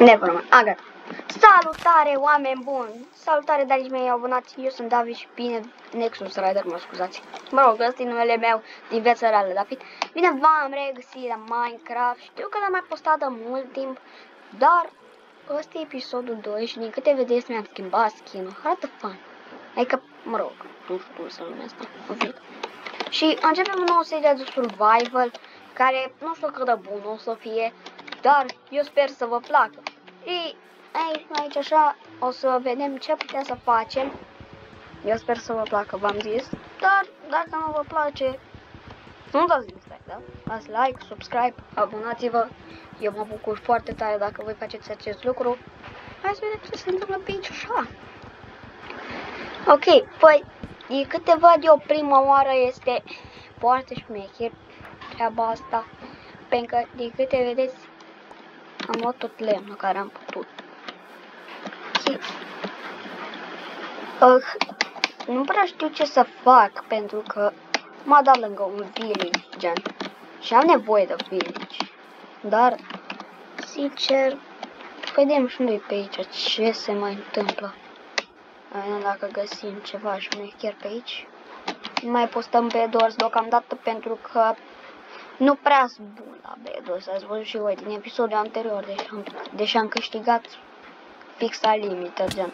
Nevermind. Gata. Salutare, oameni buni! Salutare, dragii mei abonați! Eu sunt David și bine, Nexus Rider, mă scuzați. Mă rog, ăsta e numele meu din viața reală, David. Bine v-am regăsit la Minecraft. Știu că l-am mai postat de mult timp, dar ăsta e episodul 2 și din câte vedeți mi-am schimbat skin-ul. Arată fan. Adică, mă rog, nu știu cum să numesc asta. Și începem o nouă serie de survival, care nu știu cât de bun o să fie, dar eu sper să vă placă. Și aici așa o să vedem ce putem să facem. Eu sper să vă placă, v-am zis. Dar dacă nu vă place, nu dați dislike, da? Dați like, subscribe, abonați-vă. Eu mă bucur foarte tare dacă voi faceți acest lucru. Hai să vedem ce se întâmplă pe aici așa. Ok, păi, de câte văd eu prima oară este foarte șmecher treaba asta. Pentru că, de câte vedeți, am luat tot lemnul care am putut. Nu prea știu ce să fac, pentru că m-a dat lângă un village, gen. Și am nevoie de village. Dar, sincer, vedem și noi pe aici ce se mai întâmplă. Dacă găsim ceva șmecher pe aici. Mai postăm Bedwars deocamdată pentru că nu prea sunt bun la Bedwars. Ați văzut și voi din episodul anterior, deși am câștigat fix la limită, gen.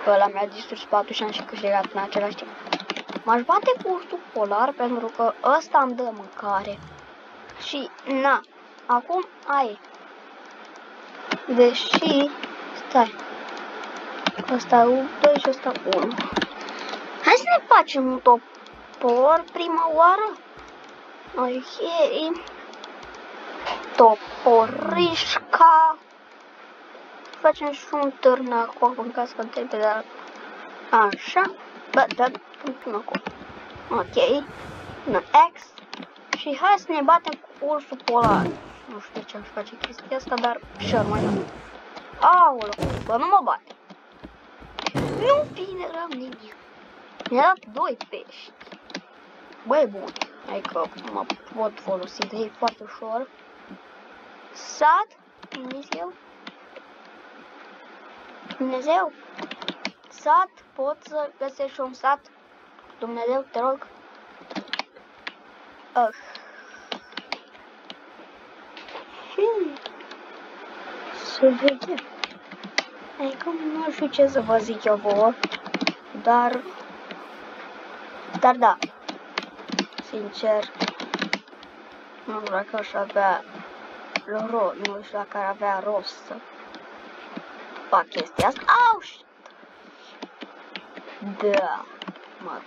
Pe ăla mi-a distrus patul și am și câștigat în același timp. M-aș bate cu ursul polar pentru că ăsta îmi dă mâncare. Și, na, acum ai. Deși, stai. Ăsta 2 și ăsta 1. Hai să ne facem un topor prima oară. Ok. Toporișca. Facem și un târn acolo în caz că trebuie de așa. Bă, dar până acolo. Ok. Un X. Și hai să ne batem cu ursul polar. Nu știu de ce aș face chestia asta, dar și mai da. Aoleu, bă, nu mă bate. Nu vine la mine. Mi-a dat 2 pești. Băi, bun. Adică mă pot folosi de ei foarte ușor. Sat. Dumnezeu. Dumnezeu. Sat. Pot să găsești un sat? Dumnezeu, te rog. Să vedem. Adică nu știu ce să vă zic eu vouă. Dar da. Sincer, nu știu dacă aș avea rost, nu știu dacă ar avea rost să fac chestia asta. Au, shit. Da, mă.